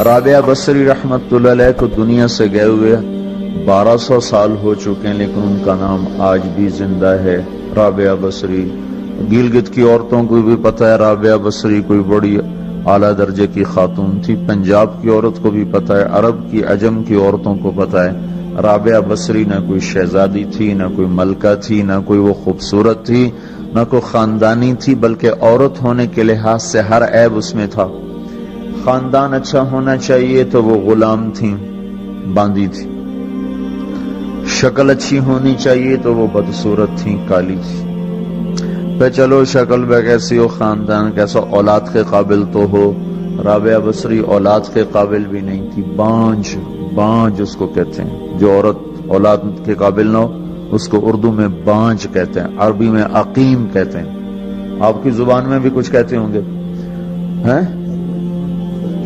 رابعہ بصری رحمت اللہ علیہ کو دنیا سے گئے ہوئے 1200 سال ہو چکے ہیں، لیکن ان کا نام آج بھی زندہ ہے، رابعہ بصری۔ گلگت کی عورتوں کو بھی پتہ ہے رابعہ بصری کوئی بڑی اعلیٰ درجے کی خاتون تھی، پنجاب کی عورت کو بھی پتہ ہے، عرب کی عجم کی عورتوں کو پتہ ہے رابعہ بصری نہ کوئی شہزادی تھی، نہ کوئی ملکہ تھی، نہ کوئی وہ خوبصورت تھی، نہ کوئی خاندانی تھی، بلکہ عورت ہونے کے لحاظ سے ہر عیب اس میں تھا۔ خاندان اچھا ہونا چاہیے تو وہ غلام تھیں، باندی تھی، شکل اچھی ہونی چاہیے تو وہ بدصورت تھیں، کالی تھی۔ پہ چلو شکل بے کیسی ہو، خاندان کیسا، اولاد کے قابل تو ہو، رابعہ بصری اولاد کے قابل بھی نہیں تھی، بانج اس کو کہتے ہیں، جو عورت اولاد کے قابل نہ ہو اس کو اردو میں بانج کہتے ہیں، عربی میں عقیم کہتے ہیں، آپ کی زبان میں بھی کچھ کہتے ہوں گے، ہیں؟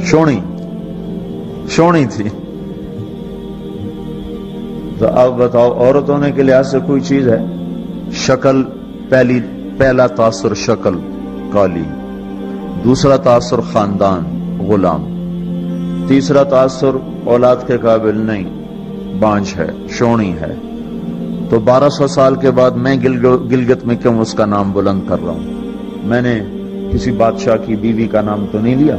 شونی تھی۔ تو اب بتاؤ عورت ہونے کے لحاظ سے کوئی چیز ہے؟ شکل، پہلا تاثر شکل کالی، دوسرا تاثر خاندان غلام، تیسرا تاثر اولاد کے قابل نہیں، بانج ہے، شونی ہے۔ تو 1200 سال کے بعد میں گلگت میں کیوں اس کا نام بلند کر رہا ہوں؟ میں نے کسی بادشاہ کی بیوی کا نام تو نہیں لیا،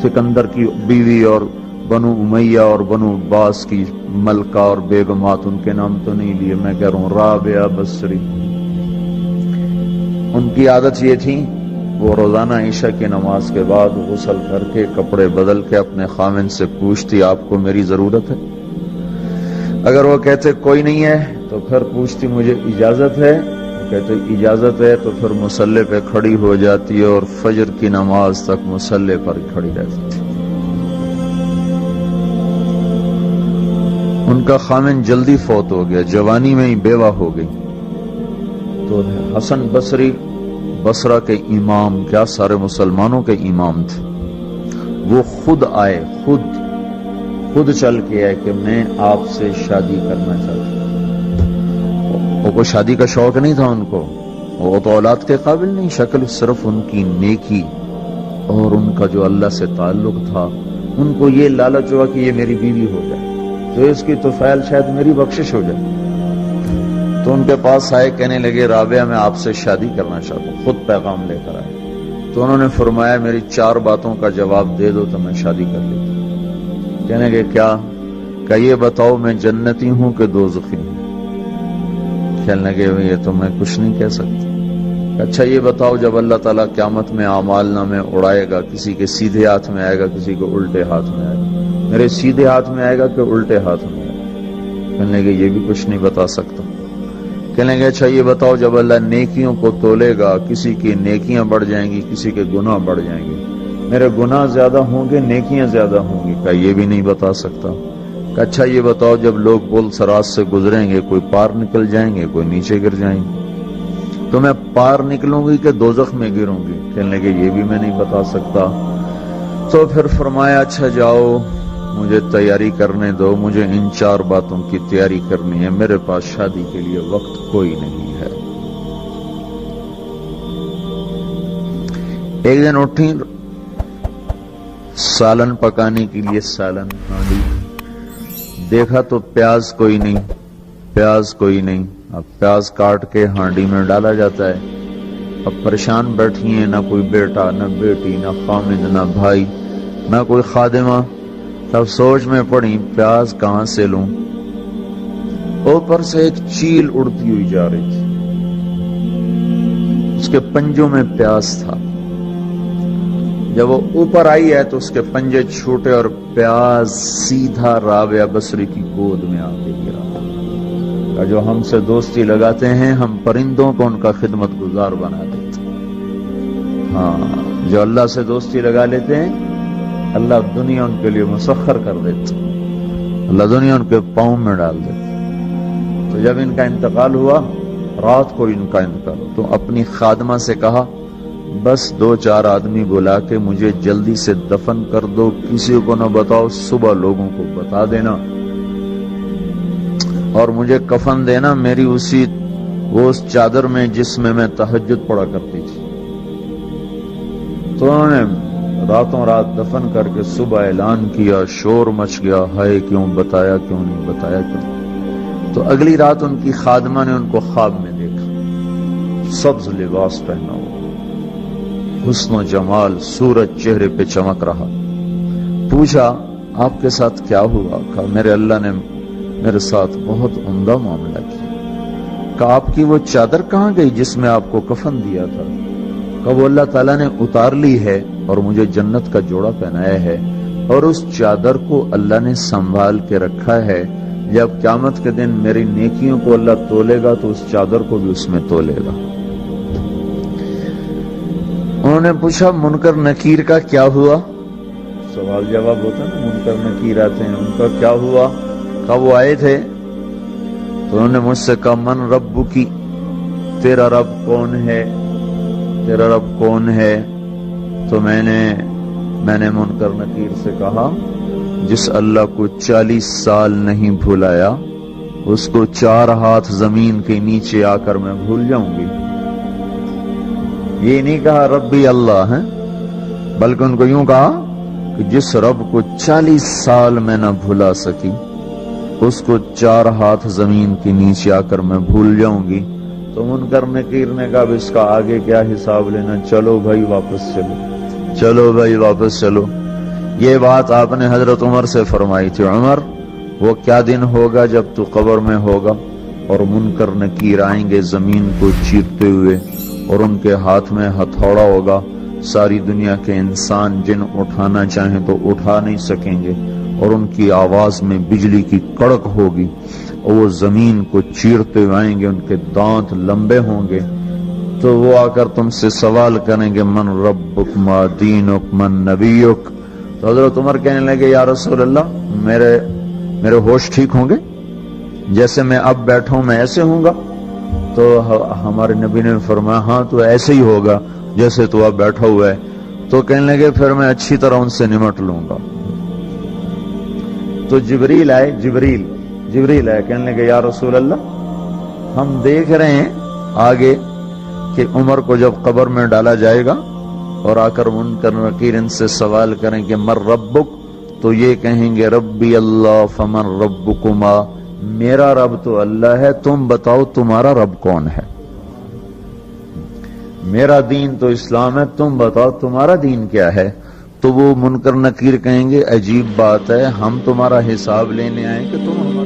سکندر کی بیوی اور بنو امیہ اور بنو عباس کی ملکہ اور بیگمات، ان کے نام تو نہیں لیے، میں کہہ رہا ہوں رابعہ بصری۔ ان کی عادت یہ تھی وہ روزانہ عشاء کی نماز کے بعد غسل کر کے کپڑے بدل کے اپنے خاوند سے پوچھتی آپ کو میری ضرورت ہے؟ اگر وہ کہتے کوئی نہیں ہے تو پھر پوچھتی مجھے اجازت ہے؟ وہ کہتے اجازت ہے تو پھر مصلی پہ کھڑی ہو جاتی ہے اور فجر کی نماز تک مصلی پر کھڑی رہتی تھی۔ ان کا خاوند جلدی فوت ہو گیا، جوانی میں ہی بیوہ ہو گئی، تو حسن بصری بصرہ کے امام، کیا سارے مسلمانوں کے امام تھے، وہ خود آئے، خود چل کے آئے کہ میں آپ سے شادی کرنا چاہتا ہوں۔ وہ کوئی شادی کا شوق نہیں تھا ان کو، وہ تو اولاد کے قابل نہیں، شکل صرف ان کی نیکی اور ان کا جو اللہ سے تعلق تھا، ان کو یہ لالچ ہوا کہ یہ میری بیوی ہو جائے تو اس کی طفیل شاید میری بخشش ہو جائے۔ تو ان کے پاس آئے، کہنے لگے رابعہ میں آپ سے شادی کرنا چاہتا ہوں، خود پیغام لے کر آئے۔ تو انہوں نے فرمایا میری 4 باتوں کا جواب دے دو تو میں شادی کر لیتا ہوں۔ کہنے لگے کیا؟ کہ یہ بتاؤ میں جنتی ہوں کہ دوزخی ہوں؟ کہنے لگے یہ تو میں کچھ نہیں کہہ سکتا۔ اچھا یہ بتاؤ جب اللہ تعالیٰ قیامت میں اعمال نامے اڑائے گا، کسی کے سیدھے ہاتھ میں آئے گا، کسی کو الٹے ہاتھ میں آئے گا، میرے سیدھے ہاتھ میں آئے گا کہ الٹے ہاتھ میں آئے گا؟ کہنے لگے یہ بھی کچھ نہیں بتا سکتا۔ کہنے لگے اچھا یہ بتاؤ جب اللہ نیکیوں کو تولے گا، کسی کی نیکیاں بڑھ جائیں گی، کسی کے گناہ بڑھ جائیں گے، میرے گناہ زیادہ ہوں گے نیکیاں زیادہ ہوں گی؟ کہ یہ بھی نہیں بتا سکتا۔ کہ اچھا یہ بتاؤ جب لوگ پل صراط سے گزریں گے، کوئی پار نکل جائیں گے، کوئی نیچے گر جائیں گے، تو میں پار نکلوں گی کہ دوزخ میں گروں گی؟ کہنے لگے یہ بھی میں نہیں بتا سکتا۔ تو پھر فرمایا اچھا جاؤ مجھے تیاری کرنے دو، مجھے ان 4 باتوں کی تیاری کرنی ہے، میرے پاس شادی کے لیے وقت کوئی نہیں ہے۔ ایک دن اٹھی، سالن پکانے کے لیے سالن ہانڈی، دیکھا تو پیاز کوئی نہیں، اب پیاز کاٹ کے ہانڈی میں ڈالا جاتا ہے۔ اب پریشان بیٹھی ہیں، نہ کوئی بیٹا، نہ بیٹی، نہ خامد، نہ بھائی، نہ کوئی خادمہ۔ تب سوچ میں پڑی پیاز کہاں سے لوں؟ اوپر سے ایک چیل اڑتی ہوئی جا رہی تھی، اس کے پنجوں میں پیاز تھا۔ جب وہ اوپر آئی ہے تو اس کے پنجے چھوٹے اور پیاز سیدھا رابعہ بصری کی گود میں آ کے گرا۔ جو ہم سے دوستی لگاتے ہیں ہم پرندوں کو ان کا خدمت گزار بنا دیتے ہیں، ہاں جو اللہ سے دوستی لگا لیتے ہیں اللہ دنیا ان کے لیے مسخر کر دیتے، اللہ دنیا ان کے پاؤں میں ڈال دیتے۔ تو جب ان کا انتقال ہوا، رات کو ان کا انتقال ہوا، تو اپنی خادمہ سے کہا بس 2-4 آدمی بلا کے مجھے جلدی سے دفن کر دو، کسی کو نہ بتاؤ، صبح لوگوں کو بتا دینا اور مجھے کفن دینا میری اس چادر میں جس میں میں تہجد پڑھا کرتی تھی۔ تو انہوں نے راتوں رات دفن کر کے صبح اعلان کیا، شور مچ گیا، ہائے کیوں بتایا، کیوں نہیں بتایا، کیوں؟ تو اگلی رات ان کی خادمہ نے ان کو خواب میں دیکھا، سبز لباس پہنا ہوا، حسن و جمال، سورج چہرے پہ چمک رہا۔ پوچھا آپ کے ساتھ کیا ہوا؟ کہا میرے اللہ نے میرے ساتھ بہت عمدہ معاملہ کیا۔ کہا آپ کی وہ چادر کہاں گئی جس میں آپ کو کفن دیا تھا؟ کہا وہ اللہ تعالیٰ نے اتار لی ہے اور مجھے جنت کا جوڑا پہنایا ہے، اور اس چادر کو اللہ نے سنبھال کے رکھا ہے، جب قیامت کے دن میری نیکیوں کو اللہ تولے گا تو اس چادر کو بھی اس میں تولے گا۔ انہوں نے پوچھا منکر نکیر کا کیا ہوا؟ سوال جواب ہوتا ہے نا، منکر نکیر آتے ہیں، ان کا کیا ہوا؟ کہا وہ آئے تھے تو انہوں نے مجھ سے کہا من رب کی، تیرا رب کون ہے، تیرا رب کون ہے؟ تو میں نے منکر نکیر سے کہا جس اللہ کو 40 سال نہیں بھلایا اس کو 4 ہاتھ زمین کے نیچے آ کر میں بھول جاؤں گی۔ یہ نہیں کہا ربی اللہ ہے، بلکہ ان کو یوں کہا کہ جس رب کو 40 سال میں نہ بھلا سکی اس کو 4 ہاتھ زمین کے نیچے آ کر میں بھول جاؤں گی۔ تو منکر نکیر نے کہا اس کا آگے کیا حساب لینا، چلو بھائی واپس چلو، چلو بھائی واپس چلو۔ یہ بات آپ نے حضرت عمر سے فرمائی تھی، عمر وہ کیا دن ہوگا جب تو قبر میں ہوگا اور منکر نکیر آئیں گے زمین کو چیرتے ہوئے، اور ان کے ہاتھ میں ہتھوڑا ہوگا، ساری دنیا کے انسان جن اٹھانا چاہیں تو اٹھا نہیں سکیں گے، اور ان کی آواز میں بجلی کی کڑک ہوگی، اور وہ زمین کو چیرتے ہوئے آئیں گے، ان کے دانت لمبے ہوں گے، تو وہ آ کر تم سے سوال کریں گے من ربک ما دینک من نبیک۔ تو حضرت عمر کہنے لگے یا رسول اللہ میرے ہوش ٹھیک ہوں گے، جیسے میں اب بیٹھا ہوں میں ایسے ہوں گا؟ تو ہمارے نبی نے فرمایا ہاں تو ایسے ہی ہوگا جیسے تو اب بیٹھا ہوا ہے۔ تو کہنے لگے پھر میں اچھی طرح ان سے نمٹ لوں گا۔ تو جبریل آئے، کہنے لگے یا رسول اللہ ہم دیکھ رہے ہیں آگے کہ عمر کو جب قبر میں ڈالا جائے گا اور آ کر منکر نکیر ان سے سوال کریں کہ من ربک، تو یہ کہیں گے ربی اللہ فمن ربکما، میرا رب تو اللہ ہے، تم بتاؤ تمہارا رب کون ہے؟ میرا دین تو اسلام ہے، تم بتاؤ تمہارا دین کیا ہے؟ تو وہ منکر نکیر کہیں گے عجیب بات ہے، ہم تمہارا حساب لینے آئے کہ تم ہمارا